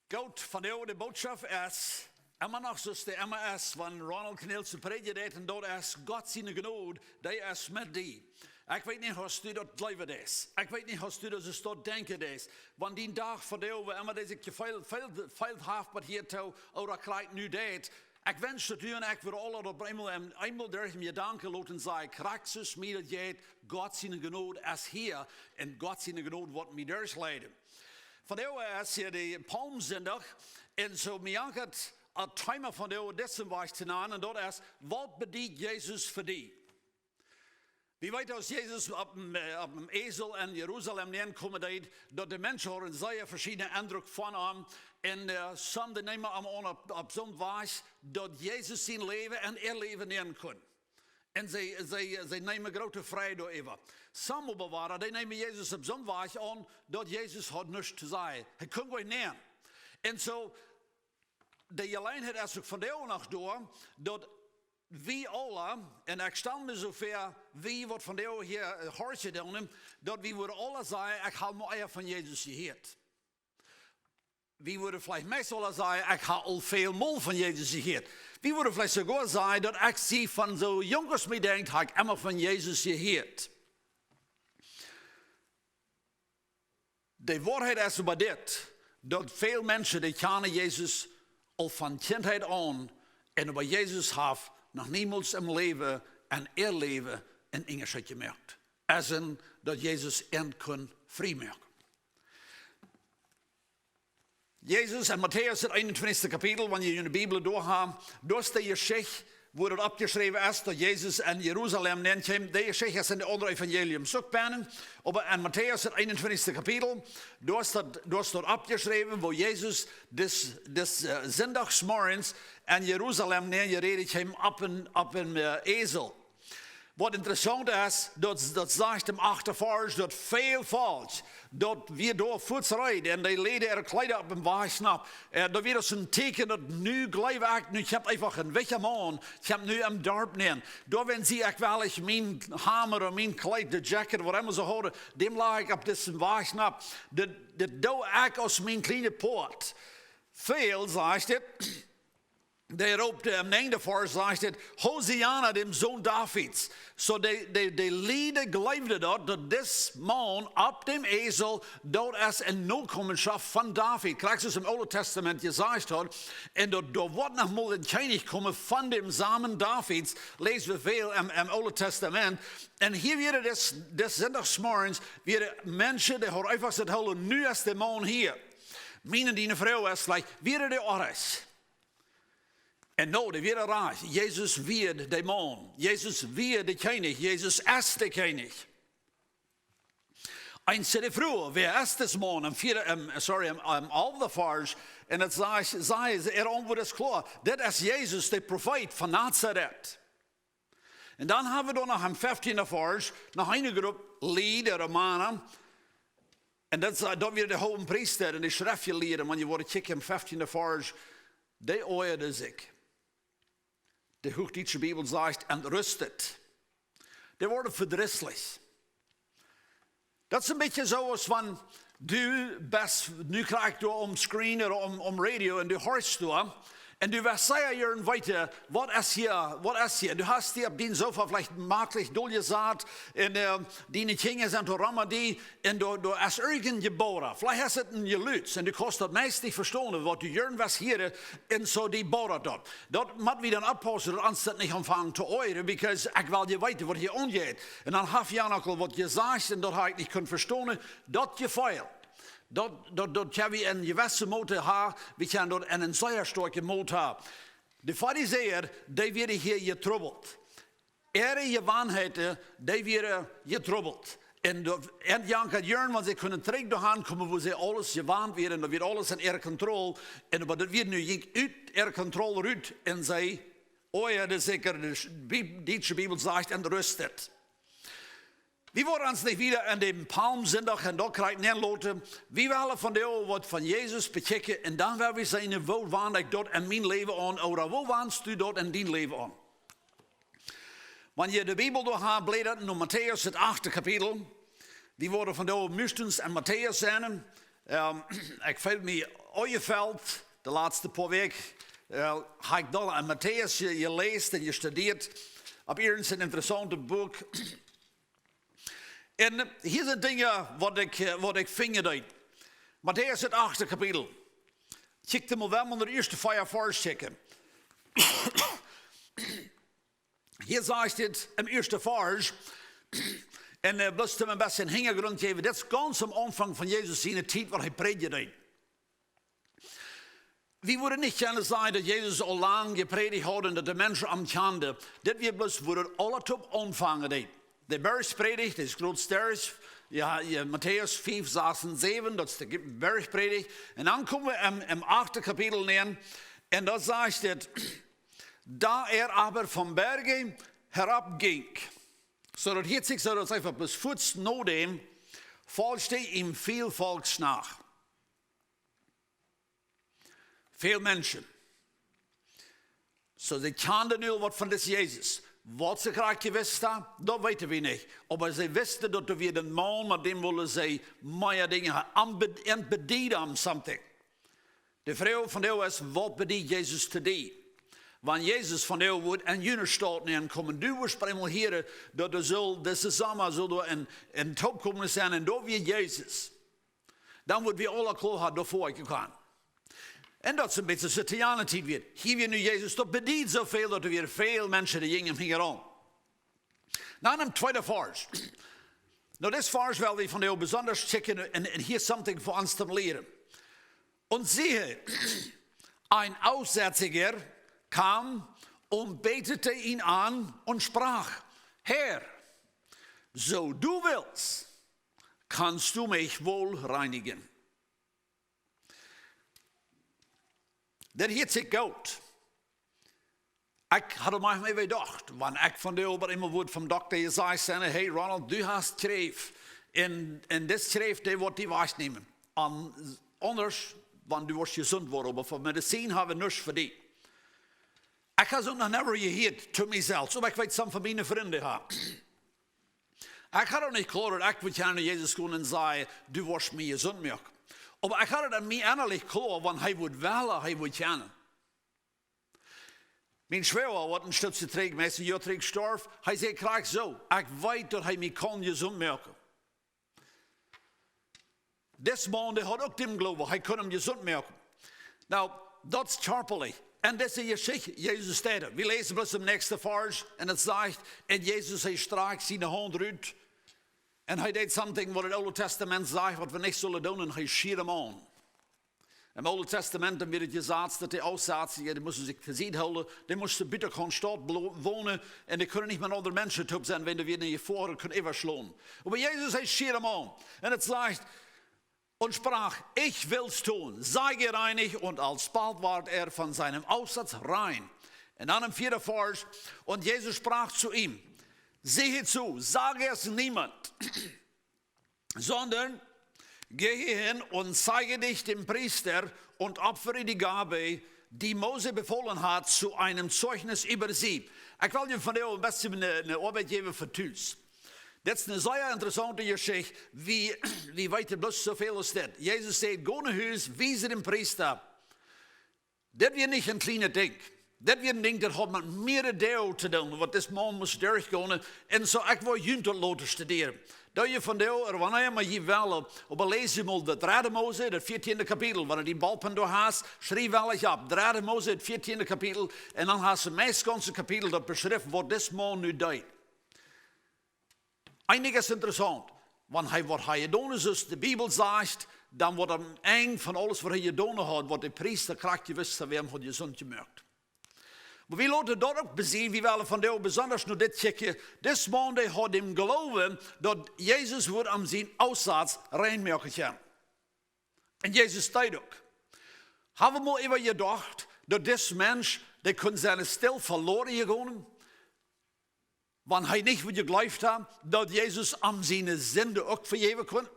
Goed, vandaag de boodschap is immer nog zoals de MS van Ronald Kornelsen predikt en dat is God zijn genade, die is met die. Ik weet niet hoe du dat leven is. Ik weet niet hoe du dat zo denken is. Want die dag vandaag, we immer deze veel haft met hier toe, oder krijgt nu dat. Ik wens dat u en ik voor alle op eenmaal door je danken laten zeggen, Christus mij dat jeet, God zijn genade is hier en God zijn genade wordt mij doorleiden. Vandaag is hier de Palmzondag en zo mij het thema van deze was te nemen en dat is, wat bedient Jezus voor die? Wie weet als Jezus op een ezel in Jeruzalem neerkomen deed, dat de mensen hadden zeer verschillende indruk van hem. En sommigen nemen hem aan op zo'n wijze dat Jezus zijn leven en leven nemen kon. En zij nemen grote vrijheid over. Sommigen bewaren, die nemen Jezus op zo'n wijze aan dat Jezus had niets te zeggen. Hij kon gewoon nemen. En zo, de alleenheid is ook vandaag nog door, dat wie alle, en ik stel me zover, wie wat vandaag hier hoort je doen, dat wie worden alle zeggen, ik haal me van Jezus gehoord. Wie worden vielleicht meestal zeggen, ik haal al veel mol van Jezus gehoord. Wie worden vielleicht sogar zeggen, dat ik zie van zo jongens me denkt, heb ik immer van Jezus gehoord. De waarheid is bij dit, dat veel mensen die kennen Jezus al van kindheid aan en bij Jezus hebben nog niemals im leven en leven een onderscheid gemaakt. Als in dat Jezus en kon vrijmaken. Jezus in Matthäus het 21 kapitel, wanneer je in de Bijbel doorgaat, door de geschichte waar het opgeschreven is dat Jezus in Jeruzalem neemt. De geschichte is in de andere evangelium zoekpennen. Maar in Matthäus het 21 kapitel, door staat opgeschreven, waar Jezus des zondagsmorgens in Jeruzalem neemt, je redt hem op een ezel. Wat interessant is, dat zegt hem achtervoors, dat veel valt. Dat we door voets rijden en die leden er kleider op een waagsnap. Dat weer als een teken dat nu gelijk ik, nu ik heb even een witte man, ik heb nu een dorp nemen. Daar zie ik wel eens mijn hamer of mijn kleid, de jacket, wat immer ze houden, dem lag ik op deze waagsnap. Dat doe ik als mijn kleine poort. Veel, zegt het. De roept am einde voor, zegt het, Hosiana, dem zoon Davids. So de lieden geloofden dat deze man op dem ezel, dat is een nakomelschap van David. Krijg je im Oude Testament gezegd had. En dat wordt nog mal een koning komen van dem Samen Davids. Lezen we veel im Oude Testament. En hier weer des zondagsmorgens, weer mensen die horen einfach zeggen, nu is de man hier. Mijn die vrouw is gelijk, weer de oris. En nou, de weer raar. Jezus weer de man. Jezus weer de koning. Jezus is de koning. En ze de vrouw, wie is deze man? Al de vers. En het zei er antwoord is klaar. Dit is Jezus, de profeet van Nazareth. En dan hebben we dan nog een 15e vers. Nog een groep lieden, mannen. En dat weer de hoge priester en de schriftje lieden. Want je wordt kijken in 15e vers. Die oeide zich. De Hoogdeutsche Bibel zegt, entrustet. Die worden verdrießlich. Dat is een beetje zoals van, nu krijg je om screen of om radio en du hoort du. En du wirst zeggen hier weiter, wat is hier? Du hast hier op die sofa vielleicht makkelijk doorgezet en die dingen zijn te rammen die en du is irgend geboren. Vielleicht is het een geluid en du kost dat meest niet verstaan wat du jaren was hier en zo die boren dat. Dat moet we dan oppassen dat ons dat niet aanvangen te oren, because ik wil je weten wat je ongeet. En dan heb je ook al wat je zegt en dat ik niet kan verstaan, dat je feilt. Dat kan we een gewisse motor hebben, we kunnen dat in een zeer sterke motor hebben. De fariseer, die werden hier getroubeld. Je waarheden, die werden getroubeld. En Jan gaat jaren, want ze kunnen terug doorgaan komen, waar ze alles gewaand werden, en dat werd alles in controle. En dat werd nu uit controle uit, en zij, de zeker, de Deutsche Bibel zegt, en rustet. We worden ons niet weer in de Palmzondag en dat krijgt neerloten. We willen van de wat van Jezus bekijken en dan willen we zeggen, hoe waan ik dat in mijn leven aan, of hoe waanst u dat in die leven aan? Wanneer je de Bijbel doorgaat, bladert naar Matthäus het 8e kapitel. We worden van de meestens in Matthäus zijn. Ik voel me uitgeveld de laatste paar weken. Heb ik dan aan Matthäus gelezen en gestudeerd. Op ergens een interessante boek. En hier zijn dingen wat ik vind uit. Matthäus het 8e kapitel. Check hem wel onder de eerste 5 vers checken. Hier zegt het im eerste vers. En bloß um ein bisschen Hintergrund geben. Das ist ganz am Anfang von Jesus seine Zeit, wo er predigt hat. Wir würden nicht gerne sagen, dass Jesus so lange gepredigt hat und dass die Menschen am kannten. Das wir bloß würden alle top anfangen. Der Bergpredigt, das ist großteils, ja, Matthäus 5, 6 und 7, das ist die Bergpredigt. Und dann kommen wir im 8. Kapitel näher. Und da sagt es, da aber vom Berge herabging. So dat hier zich zo dat even bis voets noodem, volgde ihm veel volks nach. Veel mensen. So, sie kannten nu wat van des Jezus. Wat ze graag gewist hebben, dat weten we niet. Maar ze wisten dat we den man, met dem willen ze meer dingen en bedienen om something. De vrouw van jou is, wat bedient Jezus te doen? Wanneer Jezus van jou wordt en jullie staat neerkomen, du wirst eenmaal hier dat er zal, deze samen zullen en top komen zijn en dat weer Jezus. Dan wordt we alle klaar daarvoor gegaan. En dat is een beetje Satianiteit weer. Hier weer nu Jezus, dat bedient zoveel dat er weer veel mensen die gingen hier aan. Dan een tweede vers. Nou, dit vers wil we van jou bijzonder checken en hier something voor ons te leren. En siehe, een Aussätziger kam und betete ihn an und sprach, Herr, so du willst, kannst du mich wohl reinigen. Dat heeft zich goed. Ik had er maar mee gedacht, want ik van de over immer wordt van dokter gezegd, hey Ronald, du hast schreef. En dit schreef, die wordt die waarnemen. Anders, want du wordt gezond worden, maar voor medicijn hebben we niets verdiend. Ik heb het nog never gehoord to mezelf, maar ik weet some van mijn vrienden hebben. Ik had ook niet klaar dat ik wil gaan naar Jezus gaan en zeggen, du wordt mij gezond maken. Maar ik had het aan mij innerlijk klaar, want hij wordt wel, hij wordt gaan. Mijn schwager wat een stukje terug, meestal jaar terug gestorven, hij zei graag zo, ik weet dat hij mij kan gezond maken. Deze man die had ook dem geloven, hij kon hem gezond maken. Nou, dat is charpelig. En dat is je zich, Jezus staat. We lezen bloos de nächste vers en het zegt, en Jezus hij strak zijn hand uit. En hij deed something wat het Oude Testament zegt, wat we niet zullen doen, en hij schiet hem aan. Im Oude Testament wird het gezegd dat die Aussätzigen, die moesten zich gezien houden, die moesten bitter constant wonen, en die kunnen niet met andere mensen top zijn, wenn die weer naar je voren kunnen overslaan. Maar Jezus hij schiet hem aan. En het zegt, und sprach, ich will's tun, sei gereinigt, und alsbald ward von seinem Aussatz rein. Und dann im 4. Vers, und Jesus sprach zu ihm, siehe zu, sage es niemand, sondern gehe hin und zeige dich dem Priester und opfere die Gabe, die Mose befohlen hat, zu einem Zeugnis über sie. Ich will dir von dir ein bisschen eine Arbeit geben für Tüls. Dat is een zeer interessante geschichte. Wie weten bloos zoveel als dit. Jezus zei, ga naar huis, wees den priester. Dat weer niet een kleine ding. Dat weer een ding dat had met meerdere deel te doen. Want deze man moest doorgaan. En zo, ik wil junten laten studeren. Dat je van deel, wanneer maar je wel, op lees je maar de 3 Mose, het 14e kapitel. Wanneer die balpen door haast, schrijf wel eens op. 3 Mose, het 14e kapitel. En dan haast het meest ganse kapitel dat beschrijft wat deze man nu deed. Einiges interessant, want wat hij gedaan is, als de Bijbel zegt, dan wordt er eng van alles wat hij gedaan had, wat de priester kracht gewist te werden, had gezond gemaakt. Maar we laten dat ook bezien, wie willen van jou besonders naar dit checken. Deze man die had hem geloven, dat Jezus wordt aan zijn Aussatz reinmaken gaan. En Jezus zei ook. Hebben we maar even gedacht, dat deze mens, die kon zijn stil verloren gegaan. Want hij niet wat geloofd had, dat Jezus aan zijn zonde ook vergeven kon.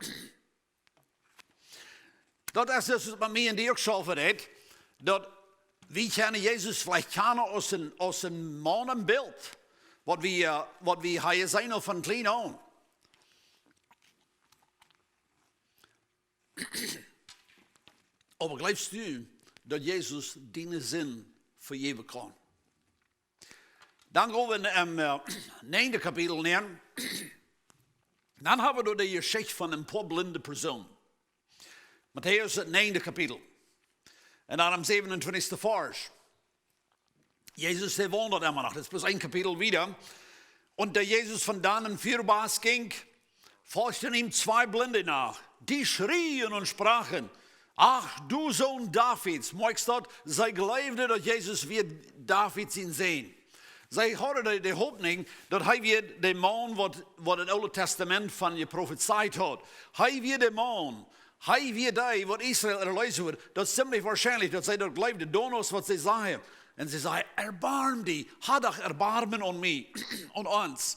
Dat is dus met mij en die ook zo verdeed. Dat we kennen Jezus vielleicht kennen als een mannenbeeld. Wat we hij zijn of van klein aan. Aber glaubst du, dass Jesus deinen Sinn vergeben kann? Dann gehen wir im 9. Kapitel näher. Dann haben wir die Geschichte von ein paar blinden Personen. Matthäus, het 9e kapitel. En dan am 27. Vers. Jesus, der wohnt dort immer noch. Das ist bloß ein Kapitel wieder. Und der Jesus von dannen vorüberging, ging, folgten ihm 2 Blinde nach. Die schrien und sprachen, ach, du Sohn Davids, magst dort, sei glaubte, dass Jesus wird Davids ihn sehen. Zij hadden de hoopning dat hij weer de man wat het Oude Testament van je prophezeit had. Hij weer de man. Hij weer die wat Israël erlezen wordt. Dat is ziemlich waarschijnlijk dat zij dat geloofden. Donos wat zij zeggen. En ze zeggen, erbarm die. Had doch erbarmen on me. On ons.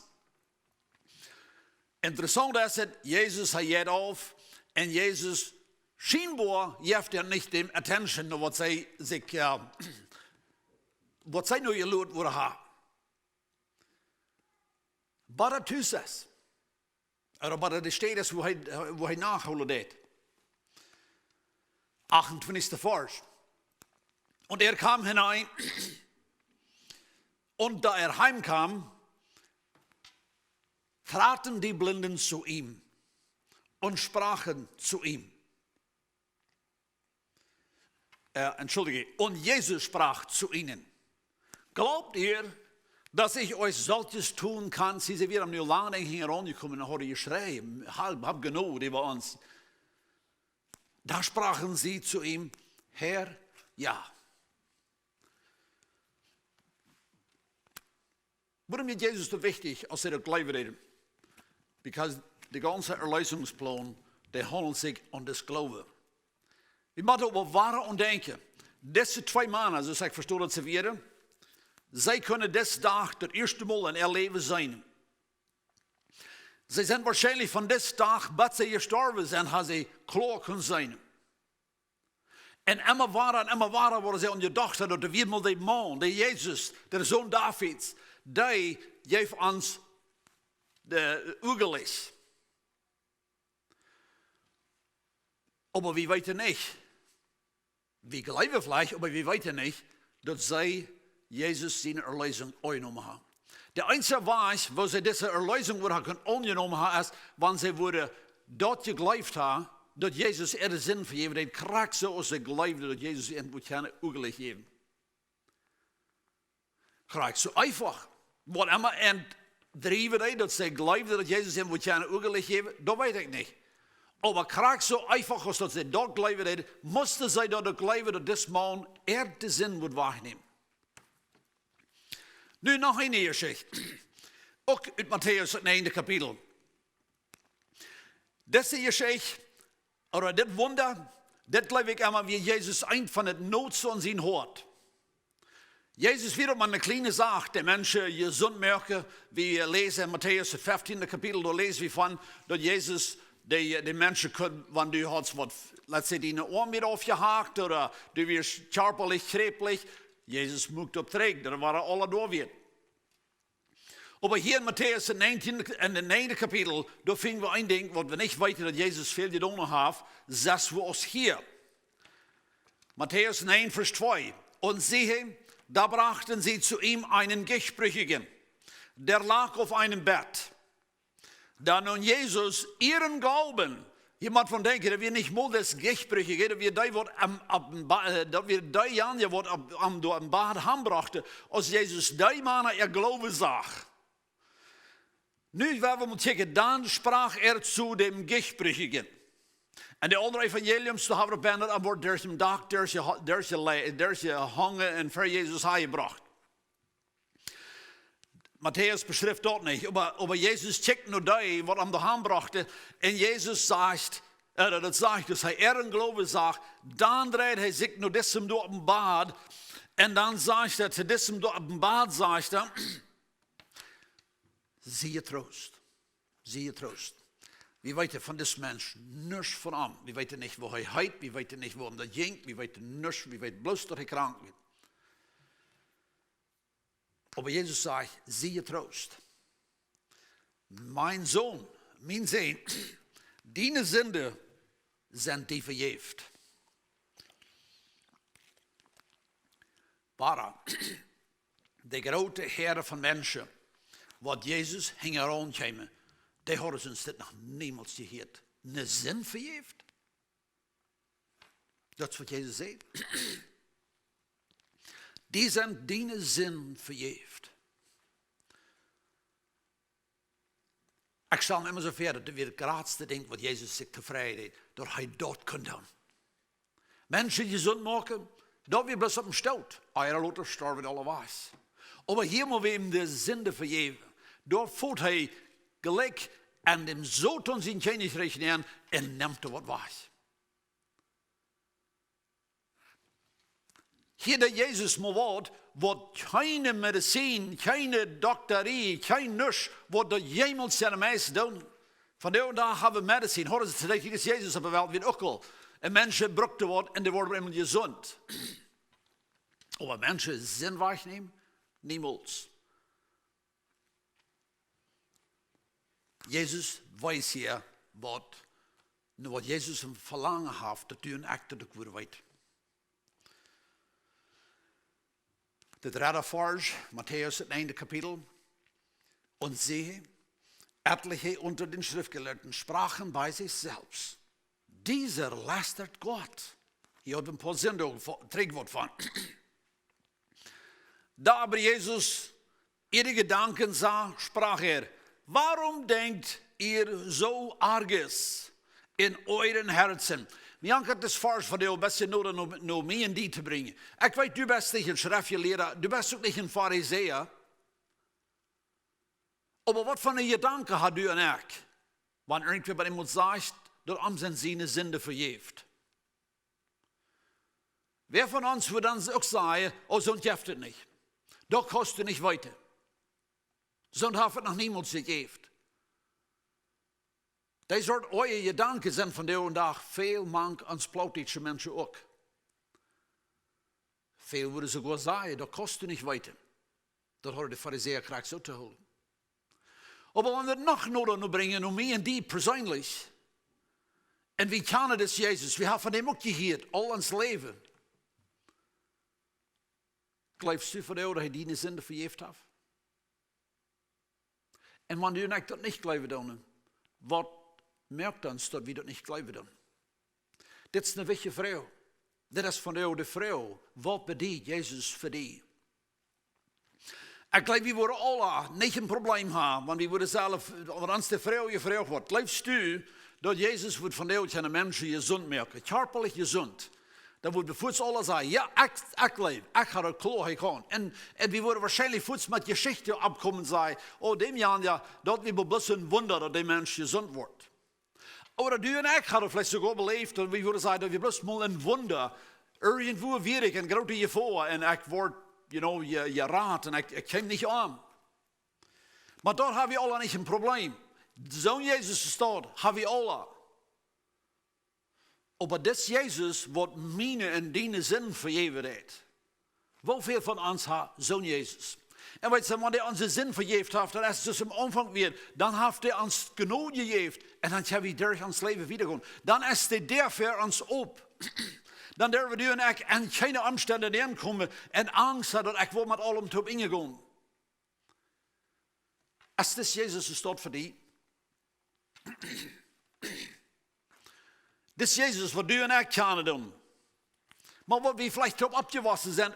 Interessant is het. Jezus hij jet af. En Jezus schijnbaar geeft er niet de attention naar wat zij zich... wat zij nu geloot worden hebben. Maar het is het. Maar het staat is hoe hij nachholen deed. 28. Vers. Und kam hinein. Und da heimkam, traten die Blinden zu ihm und sprachen zu ihm. Entschuldige. Und Jesus sprach zu ihnen. Glaubt ihr, dass ich euch solches tun kann? Sie sind wieder am nu lange herangekommen und haben geschrien. Hab genug über uns. Da sprachen sie zu ihm, Herr, ja. Warum ist Jesus so wichtig, als das Glauben reden? Because der ganze Erlösungsplan, der handelt sich um das Glauben. Wir müssen aber wahren und denken. Diese 2 Männer, also ich verstehe das zu werden, zij kunnen des Tag das erste Mal in ihr Leben sein. Sie sind wahrscheinlich von des Tag, bis sie gestorben sind, haben sie klar können sein. Und immer waren, worden sie gedacht, dass der weer mal der Mann, der Jesus, der Sohn Davids, der geeft uns de Ugelis. Aber wir weten nicht, wir glauben vielleicht, aber wir weten nicht, dass sie Jesus seine Erlösung angenommen haben. Der einzige Weise, wo sie diese Erlösung angenommen haben, ist, wenn sie dort geglaubt haben, dass Jesus ihre Sinn vergeben hat, krank so, als sie glaubten, dass Jesus ihnen keine Ugelig geben. Krank so einfach. Wat immer entdreven hat, dass sie glaubten, dass Jesus ihnen keine Ugelig geben, das weiß ich nicht. Aber krank so einfach, als dass sie dort glauben hat, mussten sie dort glauben, dass das Mann den Sinn wird wahrnehmen. Nu nog een Geschichte. Ook uit Matthäus, het 9e kapitel. Deze Geschichte, oder dit Wunder, dat geloof ik einmal, wie Jesus een van het nood van zijn hoort. Jezus wieder mal eine kleine Sache, die Menschen gesund merken. Wir lesen in Matthäus, het 15e kapitel, da lesen wir von, dass Jesus die Menschen können, wenn du hast, let's say, deine Ohren wieder aufgehakt, oder du wirst körperlich, kreblich, Jesus mocht op terug, daar waren alle door weer. Aber hier in Matthäus, in het 9e kapitel, da finden wir ein Ding, wat we nicht weten, dass Jesus viel gedaan heeft, zes wir uns hier. Matthäus 9, Vers 2. Und siehe, da brachten sie zu ihm einen Gesprächigen, der lag auf einem Bett. Da nun Jesus ihren Glauben, jemand von denken, dat wir nicht mal das Gesprächige, dat wir die Janje wat am Bad hambrachten, als Jesus die Mann ihr Glaube zag. Nu werden we moeten zeggen, dan sprach zu dem Gesprächigen. En de andere evangeliums, da hebben we bijna aan woord, der is een dag, der is je hangen en voor Jezus gebracht. Matthäus beschrijft dat niet, aber Jesus checkt nur die, wat hem de hand brachte. En Jezus zegt, dat zegt, dus hij een Glaube zag, dan dreht hij zich naar diesem door op een bad. En dan zegt hij, zu diesem door op een bad, zegt hij, zie je troost. Zie je troost. Wir weten von diesem Menschen nichts von ihm. Wir weten nicht, wo er heut, wir weten nicht, wo er ging, wir weten nichts, wir weten bloß, dass er krank wird. Aber Jesus sagt, siehe Trost. Mein Sohn, deine Sünde sind die vergeben. Bara, de grote heren van mensen, wat Jezus ging eraan komen, die hadden ons dit nog niemals gehoord. Een zin vergeeft. Dat is wat Jezus zei. Die zijn die zin vergeeft. Ik zal immer zo verder, dat weer het grootste ding wat Jezus zich tevreden deed, dat hij dat kon doen. Mensen gezond maken, dat wir bloß op dem stoot. Eier Lothar sterven alle was. Aber hier moet we hem de zinde vergeven. Daar voelt hij gelijk en dem zo tot zijn Königreich nemen en neemt er wat was. Hier dat Jezus maar wat keine medicijn, keine dokterie, geen nus, wat dat jemals zijn meest doen. Vandaar daar hebben we medicijn. Horen ze dat Jezus op de wereld weer ook al. En mensen brukten wat en die worden helemaal gezond. Aber mensen zin wegnemen, niemals. Jezus weiß hier wat Jezus hem verlangen heeft, dat u een acte dat ik weet. De derde vers, Matthäus het einde kapitel. Und siehe, etliche unter den Schriftgelehrten sprachen bei sich selbst. Dieser lastert Gott. Hier hat ein paar Trägwort von. Da aber Jesus ihre Gedanken sah, sprach warum denkt ihr so arges in euren Herzen? Wie hat das Vers von dir best nodig om mij en die te brengen? Ik weet, du bist niet een schriftgeleerde, du bist ook niet een fariseer. Aber wat van een gedanken had u en ik? Wanneer irgendwer bij iemand zegt, dat am zijn Sünde vergeeft. Wer von uns würde dann auch sagen, oh, so hilft es nicht. Doch kannst du nicht weiter. So hat es noch niemand gegeben. Die soort eure Gedanken zijn van de en dag veel mank ans Plattdietsche mensen ook. Veel würden sogar sagen, dat kannst du nicht weiter. Dat hadden de Pharisäer graag zo te houden. Aber wenn wir noch nodig bringen, um mij en die persoonlijk. En wie kennen das Jezus? We hebben van hem ook gehoord, al ons leven. Glaubst du von dir, dass er die Sünde vergeeft heeft? En wanneer du dat niet geloven dan, wat merkt ons dat we dat niet geloven dan? Dit is een wichtige vrouw. Dit is van jou de vrouw. Wat bedient Jezus voor die? Ik geloof, we worden alle niet een probleem hebben, want we worden zelf, als ons de vrouw gevraagd wordt, geloofst du dat Jezus wordt van jou een mensen gezond merken, körperlich gezond? Dan worden we voets alle zeggen, ja, ik leef, ik ga er klaar gaan. En we worden waarschijnlijk voets met geschichten opkomen en zeggen, oh, dem Jan, ja, dat we bloß een wunder dat die mens gezond wordt. Oder du en ik hadden vielleicht sogar beleefd, en we worden zeggen, dat we bloß mal een wunder, irgendwo weer ik een grote gevaar, en ik word, je raad, en ik kom niet aan. Maar daar hebben we alle niet een probleem. Zo'n Jezus staat, hebben we alle. Aber das Jesus, wat meine en die Sinn vergeven heeft. Hoeveel van ons hat zo'n Jezus? En weet je, wanneer hij onze zin vergeeft heeft, dan is het dus am Anfang weer, dan heeft hij ons genoeg gegeven en dan hebben we door ons leven wiedergegaan. Dan is hij daar voor ons op. Dan durven we en ik en geen omstandigheden aankomen en angst hebben dat ik wil met allem top ingegaan. Als dit Jezus staat voor die. Dit is Jezus wat du en ik kunnen doen. Maar wat we vielleicht op opgewassen zijn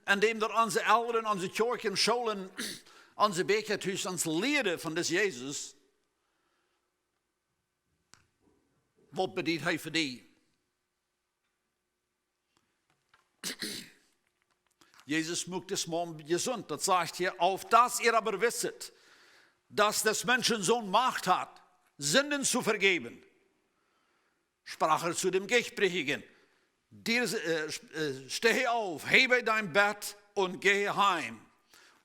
en dem dat onze ouderen, onze kerken, scholen, onze bekerthuis, ons leren van dit Jezus. Wat bedient hij voor die? Jezus maakt das man gesund. Das sagt hier, auf das ihr aber wisset, dass des Menschen Sohn Macht hat, Sünden zu vergeben. Sprach zu dem Gesprächigen, steh auf, hebe dein Bett und gehe heim.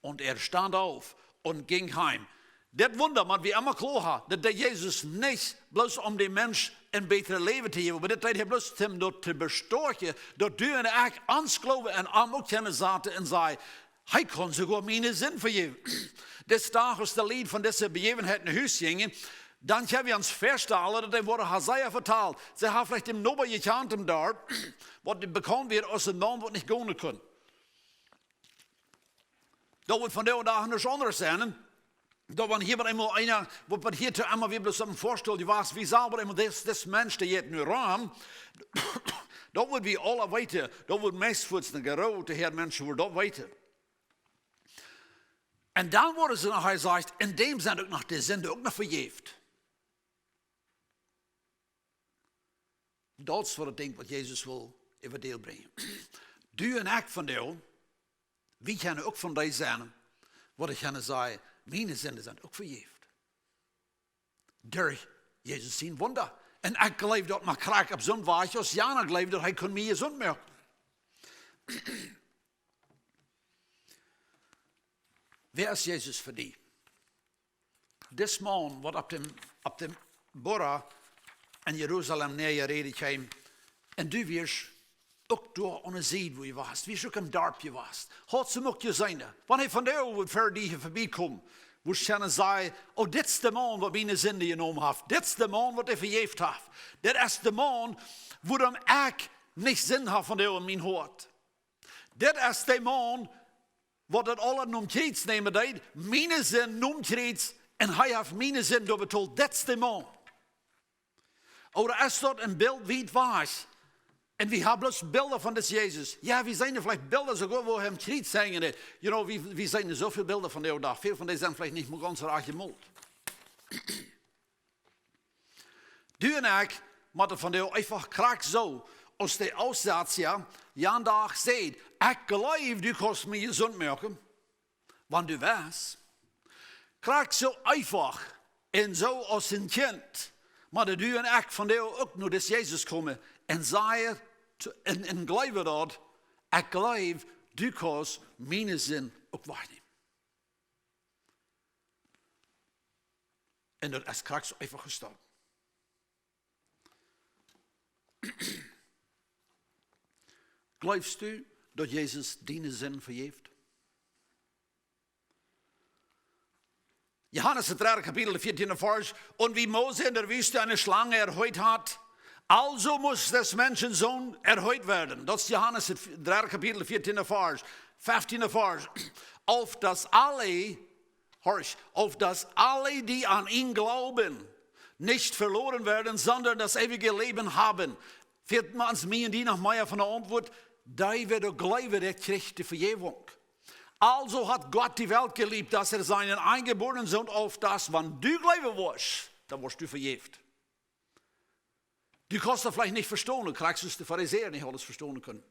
Und stand auf und ging heim. Dat Wunder, man wie immer klar hat, dass der Jesus nicht bloß den Mensch ein besseres Leben zu geben, aber das deed hij bloß om te bestorchen, dat du en ik ons geloven en aan ook kennen zaten en zei, hij kon sogar mijn zin vergeven. Des Tages de Lied van deze begevenheid naar huis gingen, dan hebben we ons verstellen dat hij worden Hosea vertaald. Ze hebben vielleicht im Nobel gekant im Dorp, wat bekend wird aus dem Namen, wat niet gaan kon. Dat wordt van de dagen dus anders zijn. Dat wanneer hier eenmaal einer, wat man hier einmal weer bloß voorstelt, die was, wie zal eenmaal des Mensch, die jetzt nu raam, dat wordt wie alle weten, dat wordt meestvoets een gerote heer mensen worden dat weten. En dan worden ze nog, hij zegt, in dem zijn ook nog de zinde ook nog vergeeft. Dat is wat ik denk wat Jezus wil even deel brengen. Du en ik van jou, wie kunnen ook van die zijn, wat ik kan zeggen, mijn zinden zijn ook vergeeft. Door Jezus zijn wonder. En ik geloof dat mijn kraak op zon was, als Jana geloof dat hij kon mij zon maken. Wer is Jezus voor die? Dit man wat op dem Bora in Jeruzalem neer je reden kwam. En du wirst ook door aan de zee waar je was. Wie is ook een dorpje was. Had ze ook je zijn. Wanneer van daar wordt ver die voorbij komt. Woest kunnen zeggen, oh dit is de man wat mijn zinde genomen heeft. Dit is de man wat hij vergeeft heeft. Dit is de man waarom ik niet zin heb van jou in mijn hart. Dit is de man wat het alle noemt iets nemen deed. Mijn zin noemt iets en hij heeft mijn zin doorbetoeld. Dit is de man. Oder is dat een beeld wie het was? En we hebben bloos beelden van dit Jezus. Ja, we zijn er vielleicht beelden sogar, wo hem kriet zingen. You know, we zijn er zoveel beelden van de dag. Veel van deze zijn vielleicht niet meer ganz raar gemuld. Du en ik moeten van de einfach kraak zo. Als de aussatz, ja, Jan dag zegt, ik geloof, du kost me gezond maken. Want du was. Kraak zo einfach. En zo als een kind. Maar du en ik van de ook naar des Jezus komen. En zei en geloven dat, ik geloof, du kost mijn zin ook waarnemen. En dat is krachtig even gestorven. Geloofst u dat Jezus die zin vergeeft? Johannes het 3. kapitel 14. vers. Und wie Mose in der Wüste eine Schlange erhöht hat, also muss des Menschen Sohn erhöht werden. Dat is Johannes het 3. kapitel 14. vers. 15. vers. Auf das alle, die an ihn glauben, nicht verloren werden, sondern das ewige Leben haben. Viertmals mir die nach Meier von der Antwort, die werden glauben, der kriegt die Vergebung. Also hat Gott die Welt geliebt, dass seinen eingeborenen Sohn auf das, wann du glauben wirst, dann wirst du vergeben. Du kannst das vielleicht nicht verstehen, du kriegst es die Pharisäer nicht alles verstehen können.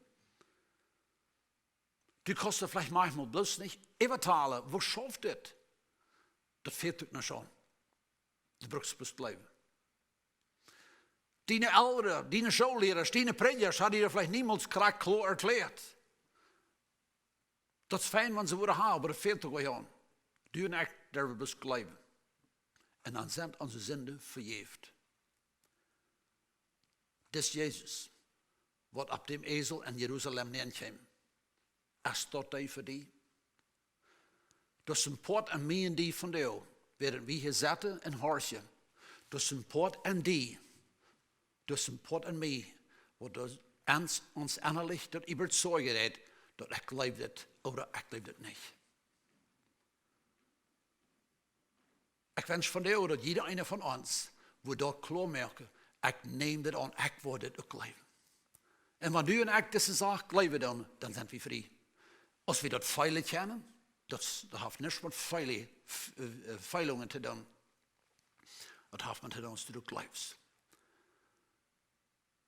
Du kannst das vielleicht manchmal bloß nicht übertalen, wo schafft das? Das fehlt dir noch schon. Du brauchst bloß bleiben. Deine Eltern, deine Schullehrer, deine Prediger, hat dir vielleicht niemals klar erklärt. Dat is fijn, want ze worden haar, maar dat fehlt toch aan. Du en ik, daar we best blijven. En dan zijn onze zinden vergeeft. Dit Jezus, wat op dem ezel in Jeruzalem neerkwam. Is dat die voor die? Dat is een poort en mij en die van jou. Werden we hier zetten en horsje. Dat is een poort en die. Dat is een poort en mij. Wat ons innerlijk dat überzeugen heeft. Dat ik leef dit, of ik leef dit niet. Ik wens van jou dat ieder ene van ons wordt dat klaarmerken. Ik neem dit aan, ik word dit ook leven. En wanneer en ik deze zaak leven dan zijn we vrij. Als we dat feilen kennen, dat heeft niets met feilingen te doen. Dat heeft met ons te doen leven.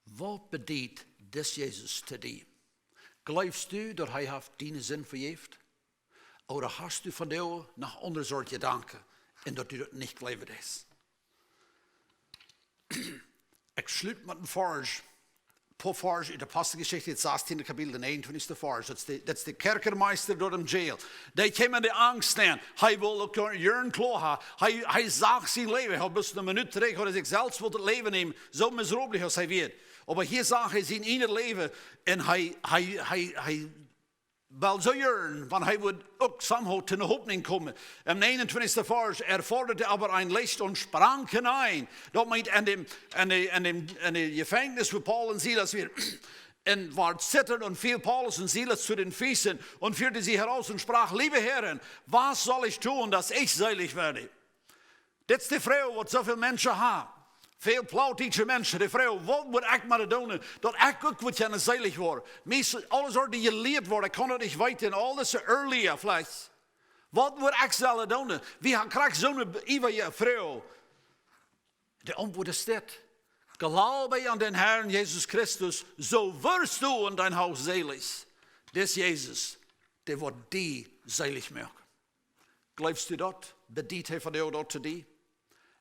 Wat bedoelt dit Jezus te doen? Geloofst u dat hij heeft die zin vergeeft? Of hast u van jou nog andere soort gedanken en dat u dat niet geloofd is? Ik sluit met een vers. Een vers uit de Apostelgeschichte, het 16. kapitel, de 21. vers. Dat is de kerkermeister door hem jail. Die kwam in de angst aan. Hij wil ook jaren klaar. Hij zag zijn leven. Hij was een minuut terug, hij zich zelfs wil het leven nemen. Zo miserabel als hij weet. Maar hier zag hij zijn ene leven en hij wil zo jaren, want hij wil ook somehow ten hoop komen. Im 29. vers forderte aber ein Licht und sprang hinein. Dat meint in de gevangenis voor Paul en Silas weer. und war zittern und fiel Paulus und Silas zu den Füßen und führte sie heraus und sprach, liebe Herren, was soll ich tun, dass ich selig werde? Das ist die Frau, wat zoveel mensen haben. Veel Plattdietsche mensen. Die Frau, wat moet ik maar doen, dat ik ook wat kunnen selig worden? Alles wat die geleerd wordt, kan het niet weten. Alles earlier vielleicht. Wat moet ik zullen doen? Wie krijgt zo'n iwige Frau? De antwoord is dit. Glaube an den Herrn Jesus Christus, so wirst du in dein Haus selig. Das Jesus, der wird die selig machen. Glaubst du dat? Bedeutet hij van jou dat te die?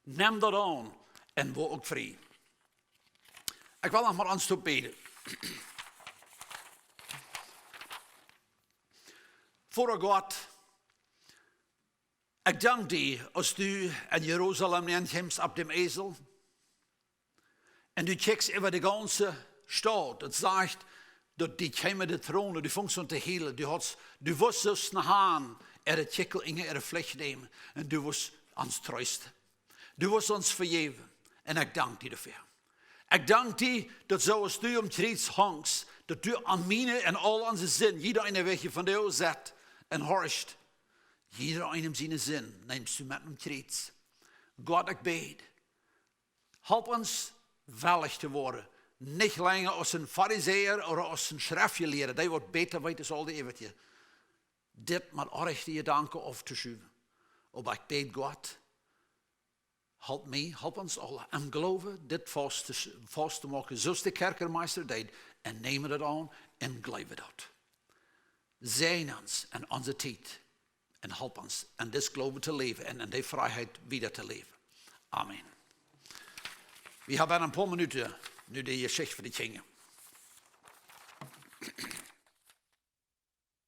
Neem dat aan en word ook vrij. Ik wil nog maar aan toe bidden. Voor God, ik dank die als du in Jeruzalem neemt op dem Esel. En du kijkt over de ganze stad. Het zegt dat die komen de troon, die vangt zo'n te helen. Du was dus naar haan, het kikkel in de vlecht nemen. En du was ons troosten. Du was ons vergeven. En ik dank die ervoor. Ik dank die dat zoals du om triets hangt, dat du aan mine en al onze zin, jeder een wegje van jou zet en horcht. Jeder een zijn zin neemt du met hem triets. God, ik bid. Help ons veilig te worden. Niet langer als een fariseer of als een schriftgeleerde. Die wordt beter weten als al die eeuwigheid. Dit met oprechte gedanken af te schuiven. Maar ik bid God. Help me, help ons allen. En geloven dit vast te maken. Zoals de kerkermeester deed. En nemen het aan en geloven dat. Zijn ons en onze tijd. En help ons en dit geloven te leven. En in die vrijheid weer te leven. Amen. We hebben een paar minuten nu de geschichte van de Kingen.